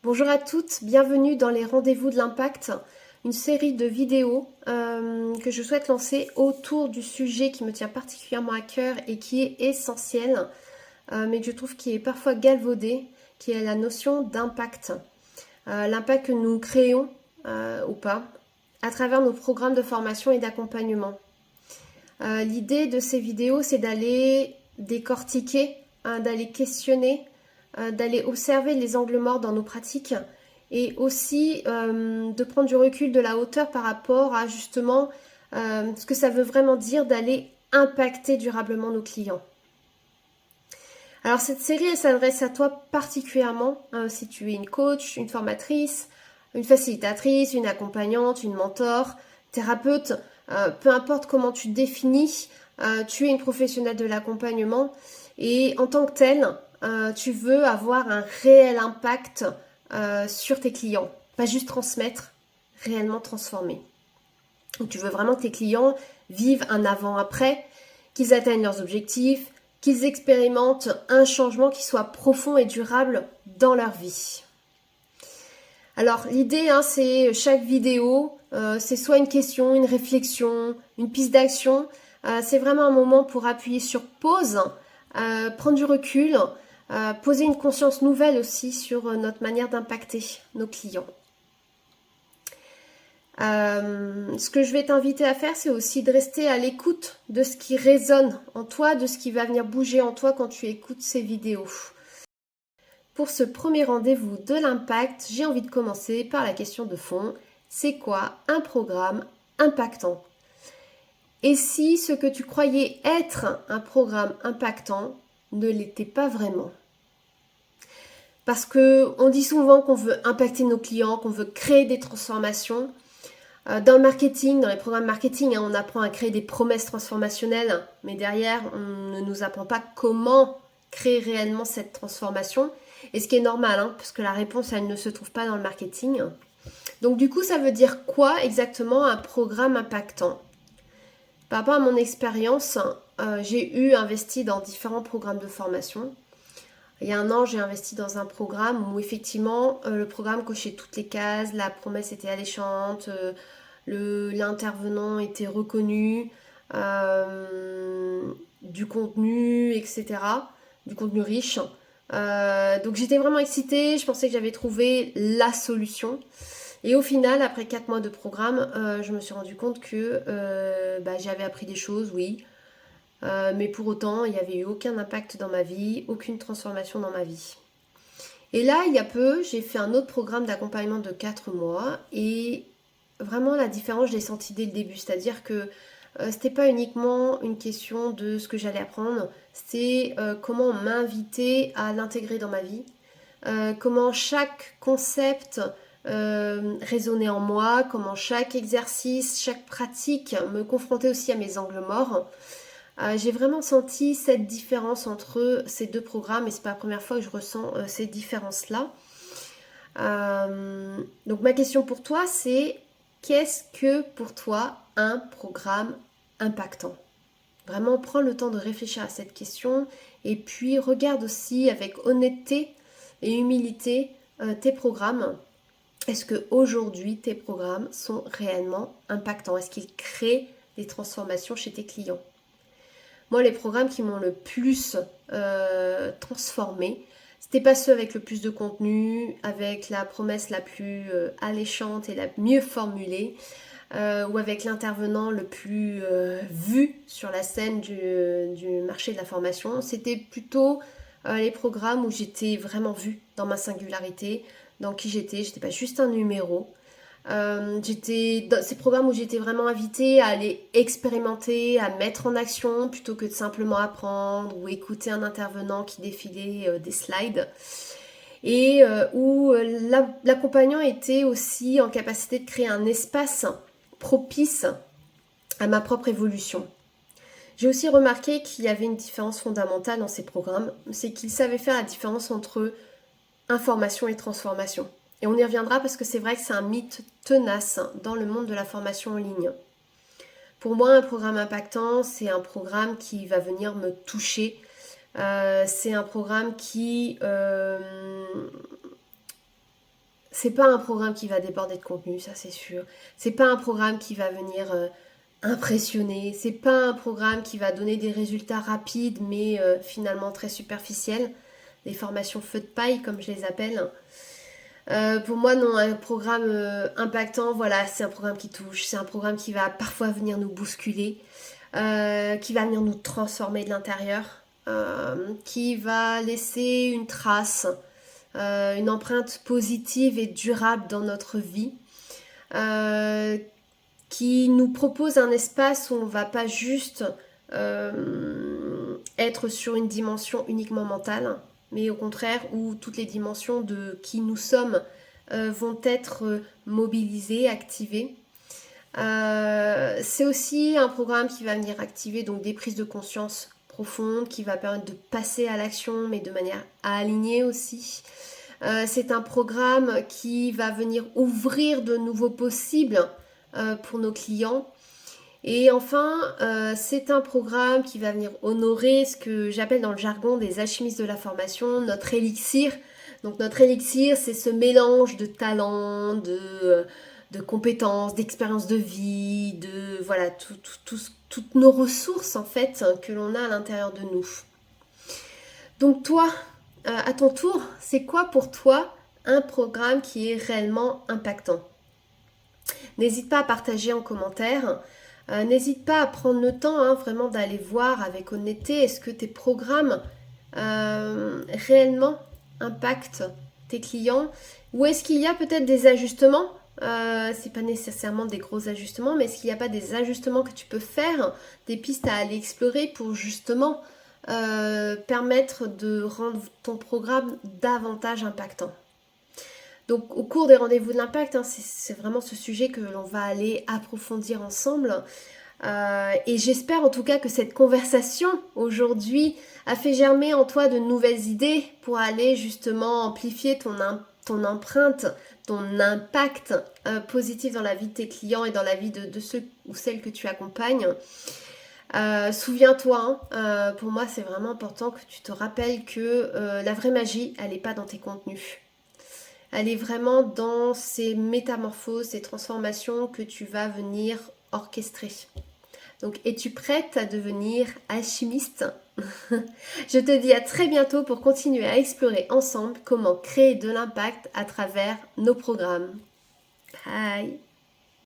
Bonjour à toutes, bienvenue dans les rendez-vous de l'impact, une série de vidéos que je souhaite lancer autour du sujet qui me tient particulièrement à cœur et qui est essentiel, mais que je trouve qui est parfois galvaudé, qui est la notion d'impact. L'impact que nous créons ou pas à travers nos programmes de formation et d'accompagnement. L'idée de ces vidéos, c'est d'aller décortiquer, d'aller questionner, d'aller observer les angles morts dans nos pratiques et aussi de prendre du recul, de la hauteur par rapport à justement ce que ça veut vraiment dire d'aller impacter durablement nos clients. Alors cette série, elle s'adresse à toi particulièrement si tu es une coach, une formatrice, une facilitatrice, une accompagnante, une mentor, thérapeute, peu importe comment tu te définis, tu es une professionnelle de l'accompagnement et en tant que telle, tu veux avoir un réel impact sur tes clients, pas juste transmettre, réellement transformer. Donc, tu veux vraiment que tes clients vivent un avant-après, qu'ils atteignent leurs objectifs, qu'ils expérimentent un changement qui soit profond et durable dans leur vie. Alors l'idée, c'est chaque vidéo, c'est soit une question, une réflexion, une piste d'action. C'est vraiment un moment pour appuyer sur pause, prendre du recul, poser une conscience nouvelle aussi sur notre manière d'impacter nos clients. Ce que je vais t'inviter à faire, c'est aussi de rester à l'écoute de ce qui résonne en toi, de ce qui va venir bouger en toi quand tu écoutes ces vidéos. Pour ce premier rendez-vous de l'impact, j'ai envie de commencer par la question de fond. C'est quoi un programme impactant? Et si ce que tu croyais être un programme impactant ne l'était pas vraiment? Parce qu'on dit souvent qu'on veut impacter nos clients, qu'on veut créer des transformations. Dans le marketing, dans les programmes marketing, on apprend à créer des promesses transformationnelles, mais derrière, on ne nous apprend pas comment créer réellement cette transformation. Et ce qui est normal, parce que la réponse, elle ne se trouve pas dans le marketing. Donc du coup, ça veut dire quoi exactement un programme impactant? Par rapport à mon expérience, j'ai investi dans différents programmes de formation. Il y a un an, j'ai investi dans un programme où effectivement, le programme cochait toutes les cases, la promesse était alléchante, l'intervenant était reconnu, du contenu, etc., du contenu riche. Donc j'étais vraiment excitée, je pensais que j'avais trouvé la solution. Et au final, après 4 mois de programme, je me suis rendu compte que j'avais appris des choses, oui. Mais pour autant, il n'y avait eu aucun impact dans ma vie, aucune transformation dans ma vie. Et là, il y a peu, j'ai fait un autre programme d'accompagnement de 4 mois et vraiment la différence, je l'ai sentie dès le début. C'est-à-dire que c'était pas uniquement une question de ce que j'allais apprendre, c'était comment m'inviter à l'intégrer dans ma vie, comment chaque concept résonnait en moi, comment chaque exercice, chaque pratique me confrontait aussi à mes angles morts. J'ai vraiment senti cette différence entre ces deux programmes et c'est pas la première fois que je ressens ces différences-là. Donc ma question pour toi, c'est qu'est-ce que pour toi un programme impactant? Vraiment, prends le temps de réfléchir à cette question et puis regarde aussi avec honnêteté et humilité tes programmes. Est-ce qu'aujourd'hui, tes programmes sont réellement impactants? Est-ce qu'ils créent des transformations chez tes clients? Moi, les programmes qui m'ont le plus transformé, c'était pas ceux avec le plus de contenu, avec la promesse la plus alléchante et la mieux formulée, ou avec l'intervenant le plus vu sur la scène du marché de la formation. C'était plutôt les programmes où j'étais vraiment vue dans ma singularité, dans qui j'étais pas juste un numéro. J'étais dans ces programmes où j'étais vraiment invitée à aller expérimenter, à mettre en action plutôt que de simplement apprendre ou écouter un intervenant qui défilait des slides et où l'accompagnant était aussi en capacité de créer un espace propice à ma propre évolution. J'ai aussi remarqué qu'il y avait une différence fondamentale dans ces programmes, c'est qu'ils savaient faire la différence entre information et transformation. Et on y reviendra parce que c'est vrai que c'est un mythe tenace dans le monde de la formation en ligne. Pour moi, un programme impactant, c'est un programme qui va venir me toucher. C'est un programme qui c'est pas un programme qui va déborder de contenu, ça c'est sûr. C'est pas un programme qui va venir impressionner. C'est pas un programme qui va donner des résultats rapides, mais finalement très superficiels. Des formations feu de paille, comme je les appelle. Pour moi, non, un programme impactant, voilà, c'est un programme qui touche. C'est un programme qui va parfois venir nous bousculer, qui va venir nous transformer de l'intérieur, qui va laisser une trace, une empreinte positive et durable dans notre vie, qui nous propose un espace où on ne va pas juste être sur une dimension uniquement mentale, mais au contraire où toutes les dimensions de qui nous sommes vont être mobilisées, activées. C'est aussi un programme qui va venir activer donc des prises de conscience profondes, qui va permettre de passer à l'action, mais de manière alignée aussi. C'est un programme qui va venir ouvrir de nouveaux possibles pour nos clients. Et enfin, c'est un programme qui va venir honorer ce que j'appelle dans le jargon des alchimistes de la formation, notre élixir. Donc notre élixir, c'est ce mélange de talents, de compétences, d'expériences de vie, de voilà, toutes nos ressources en fait que l'on a à l'intérieur de nous. Donc toi, à ton tour, c'est quoi pour toi un programme qui est réellement impactant? N'hésite pas à partager en commentaire. N'hésite pas à prendre le temps vraiment d'aller voir avec honnêteté est-ce que tes programmes réellement impactent tes clients ou est-ce qu'il y a peut-être des ajustements c'est pas nécessairement des gros ajustements, mais est-ce qu'il n'y a pas des ajustements que tu peux faire, des pistes à aller explorer pour justement permettre de rendre ton programme davantage impactant? Donc au cours des rendez-vous de l'impact, c'est vraiment ce sujet que l'on va aller approfondir ensemble. Et j'espère en tout cas que cette conversation aujourd'hui a fait germer en toi de nouvelles idées pour aller justement amplifier ton empreinte, ton impact positif dans la vie de tes clients et dans la vie de ceux ou celles que tu accompagnes. Souviens-toi, pour moi c'est vraiment important que tu te rappelles que la vraie magie, elle n'est pas dans tes contenus. Elle est vraiment dans ces métamorphoses, ces transformations que tu vas venir orchestrer. Donc, es-tu prête à devenir alchimiste? Je te dis à très bientôt pour continuer à explorer ensemble comment créer de l'impact à travers nos programmes. Bye!